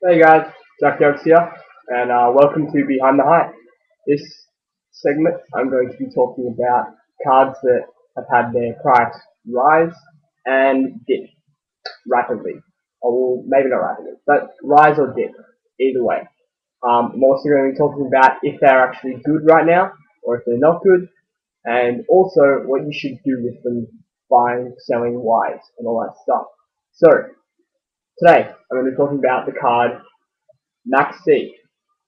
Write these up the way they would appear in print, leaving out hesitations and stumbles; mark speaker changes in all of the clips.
Speaker 1: Hey guys, Yugioh here, and welcome to Behind the Hype. This segment, I'm going to be talking about cards that have had their price rise and dip rapidly, or maybe not rapidly, but rise or dip, either way. I'm also going to be talking about if they're actually good right now, or if they're not good, and also what you should do with them buying, selling, wise, and all that stuff. So, today, I'm going to be talking about the card Max C.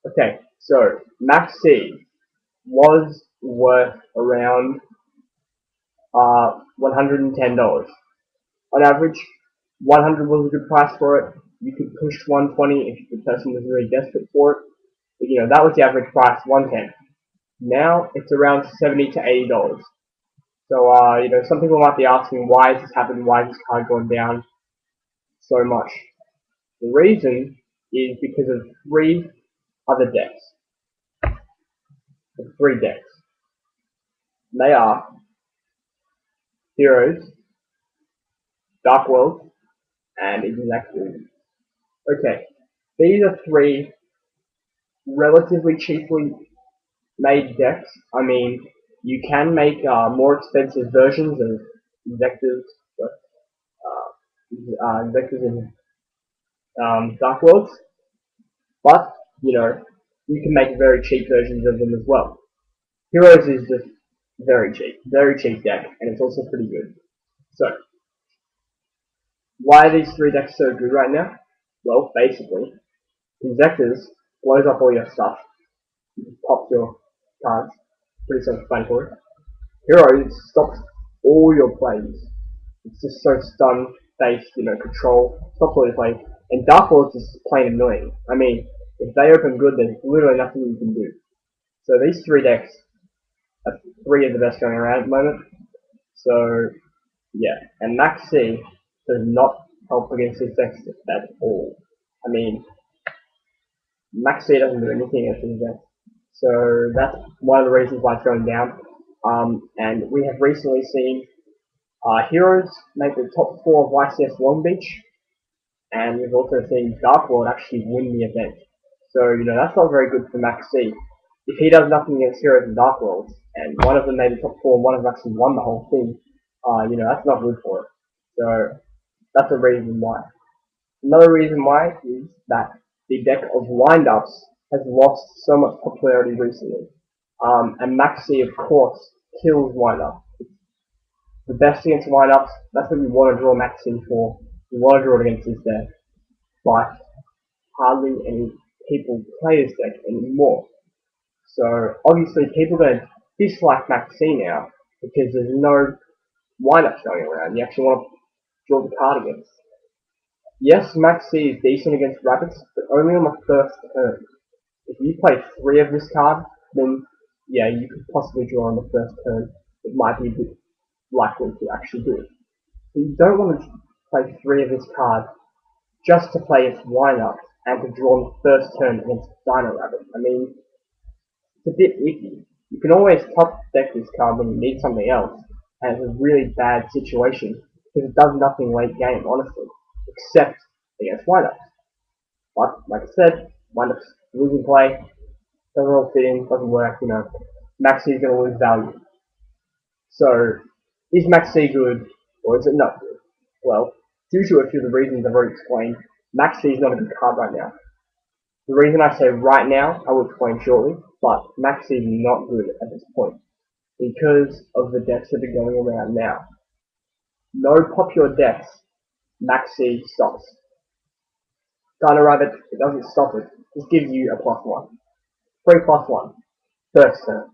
Speaker 1: Okay, so Max C was worth around $110. On average, 100 was a good price for it. You could push 120 if the person was really desperate for it. But, that was the average price, 110. Now it's around 70 to $80. So, some people might be asking, why has this happened? Why has this card gone down so much? The reason is because of three other decks. The three decks. They are Heroes, Dark World, and Exactly. Okay, these are three relatively cheaply made decks. I mean, you can make more expensive versions of Invectives, Invectives and Dark Worlds, but you can make very cheap versions of them as well. Heroes is just very cheap deck, and it's also pretty good. So, why are these three decks so good right now? Well, basically, Invectives blows up all your stuff, pops your cards, pretty self-explanatory. Heroes stops all your plays. It's just so stun based, control, stops all your plays. And Dark World's is plain annoying. I mean, if they open good, there's literally nothing you can do. So these three decks are three of the best going around at the moment. So, yeah. And Max C does not help against these decks at all. I mean, Max C doesn't do anything against these decks. So that's one of the reasons why it's going down. And we have recently seen Heroes make the top 4 of YCS Long Beach, and we've also seen Dark World actually win the event. So, that's not very good for Max C. If he does nothing against Heroes and Dark Worlds, and one of them made the top 4 and one of them actually won the whole thing, that's not good for it. So, that's a reason why. Another reason why is that the deck of windups has lost so much popularity recently. And Maxi, of course, kills windup. The best against windups, that's what you want to draw Maxi for. You want to draw it against this deck. But hardly any people play this deck anymore. So obviously people are going to dislike Maxi now because there's no windups going around. You actually want to draw the card against. Yes, Maxi is decent against rabbits, but only on the first turn. If you play 3 of this card, then yeah, you could possibly draw on the first turn. It might be a bit likely to actually do it. But you don't want to play 3 of this card just to play its windup and to draw on the first turn against Dino Rabbit. I mean, it's a bit iffy. You can always top deck this card when you need something else, and it's a really bad situation because it does nothing late game, honestly, except against windups. But like I said, windups losing play, doesn't all fit in, doesn't work, Maxi is going to lose value. So, is Maxi good, or is it not good? Well, due to a few of the reasons I've already explained, Maxi is not a good card right now. The reason I say right now, I will explain shortly, but Maxi is not good at this point, because of the decks that are going around now. No popular decks, Maxi stops. Dino Rabbit, it doesn't stop it, it just gives you a +1. 3+1. First turn.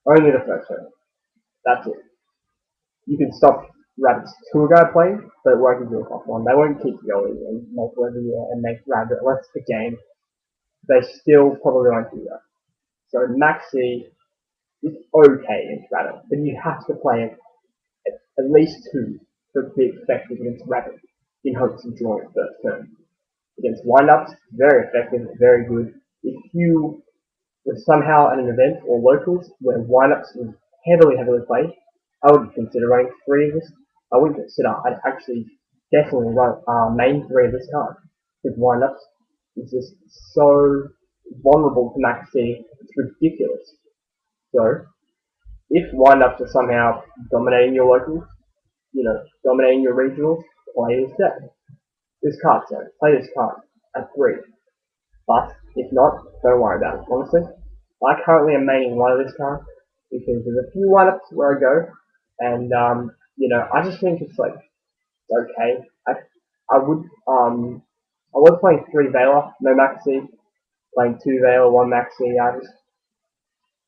Speaker 1: Only the first turn. That's it. You can stop Rabbit's tour guide playing, but it won't give you a +1. They won't keep going and make Levia and make Rabbit less the game. They still probably won't do that. So Maxi is okay against Rabbit, but you have to play it at least 2 to be effective against Rabbit in hopes of drawing first turn. Against windups, very effective, very good. If you were somehow at an event or locals where windups was heavily played, I would consider running 3 of this. I wouldn't consider, I'd actually definitely run main 3 of this card with windups. is just so vulnerable to Max C. It's ridiculous. So, if windups are somehow dominating your locals, dominating your regionals, play this deck. This card, sorry. Play this card at 3. But, if not, don't worry about it. Honestly, I currently am maining one of this card because there's a few windups where I go, and, I just think it's like, okay. I would, I was playing 3 Vela, no Maxi, playing 2 Vela, 1 Maxi. I just,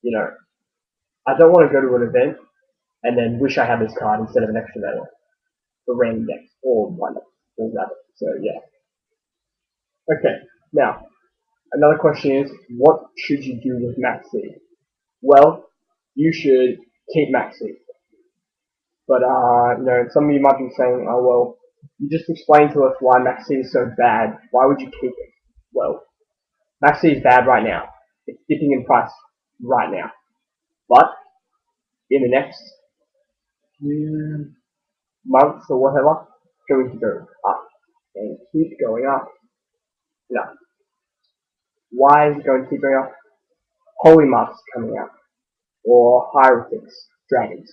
Speaker 1: you know, I don't want to go to an event and then wish I had this card instead of an extra Vela for random decks or one or that. So yeah. Okay, now another question is, what should you do with Maxi? Well, you should keep Maxi. But some of you might be saying, oh well, you just explained to us why Maxi is so bad. Why would you keep it? Well, Maxi is bad right now. It's dipping in price right now. But in the next few months or whatever, it's going to go up and keep going up. Now, why is it going to keep going up? Holy Marks coming out, or Hieroglyphs, Dragons.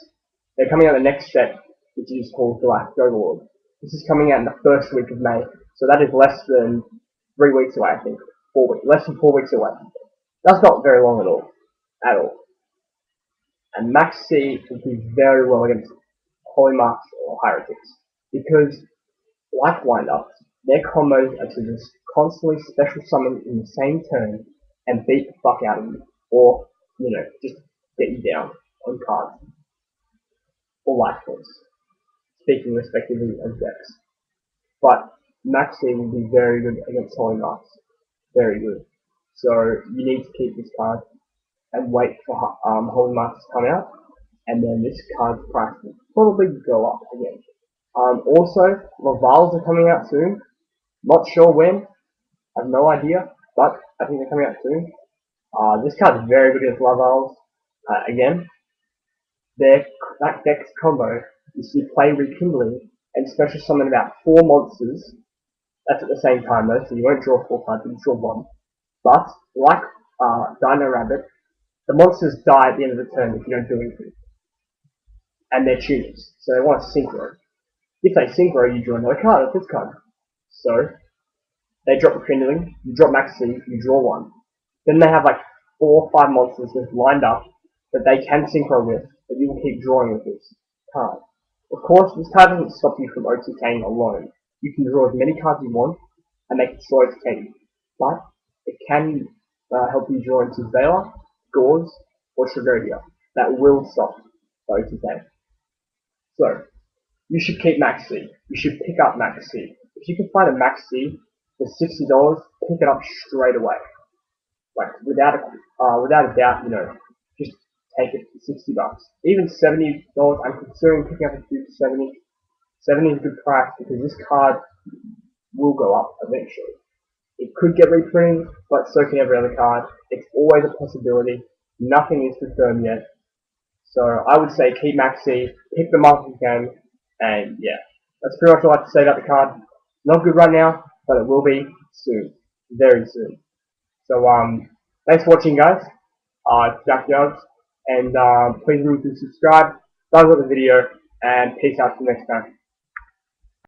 Speaker 1: They're coming out the next set, which is called Galactic Overlord. This is coming out in the first week of May, so that is less than 3 weeks away, I think. 4 weeks, less than 4 weeks away. That's not very long at all. At all. And Max C would do very well against Holy Marks or Hieroglyphs. Because, like windups, their combos are to just constantly special summon in the same turn and beat the fuck out of you. Or, just get you down on cards. Or life points. Speaking respectively of decks. But Max C will be very good against Holy Marks. Very good. So you need to keep this card and wait for Holy Marks to come out, and then this card's price will probably go up again. Also, Lavals are coming out soon. Not sure when. I have no idea, but I think they're coming out soon. This card is very good against Lavals. Again, that deck's combo is to play Rekindling and special summon about 4 monsters. That's at the same time though, so you won't draw 4 cards, you draw 1. But, like Dino Rabbit, the monsters die at the end of the turn if you don't do anything. And they're tuners, so they want to synchro. If they synchro, you draw another card, that's this card. So, they drop Rekindling, you drop Max C, you draw 1. Then they have like 4 or 5 monsters just lined up that they can synchro with, but you will keep drawing with this card. Of course, this card doesn't stop you from OTKing alone. You can draw as many cards you want, and they can slow OTK you. But, it can help you draw into Vela, Gauze, or Tragodia. That will stop the OTK. So, you should keep Max C. You should pick up Max C. If you can find a Max C for $60, pick it up straight away. Like, without a doubt, just take it for $60. Even $70, I'm considering picking up a few for 70. 70 is a good price because this card will go up eventually. It could get reprinted, but so can every other card. It's always a possibility. Nothing is confirmed yet. So I would say keep Max C, pick them up if you can, and yeah. That's pretty much all I have to say about the card. Not good right now, but it will be soon. Very soon. So thanks for watching guys. It's Jack Jones, and please remember to subscribe, thumbs up the video, and peace out till next time.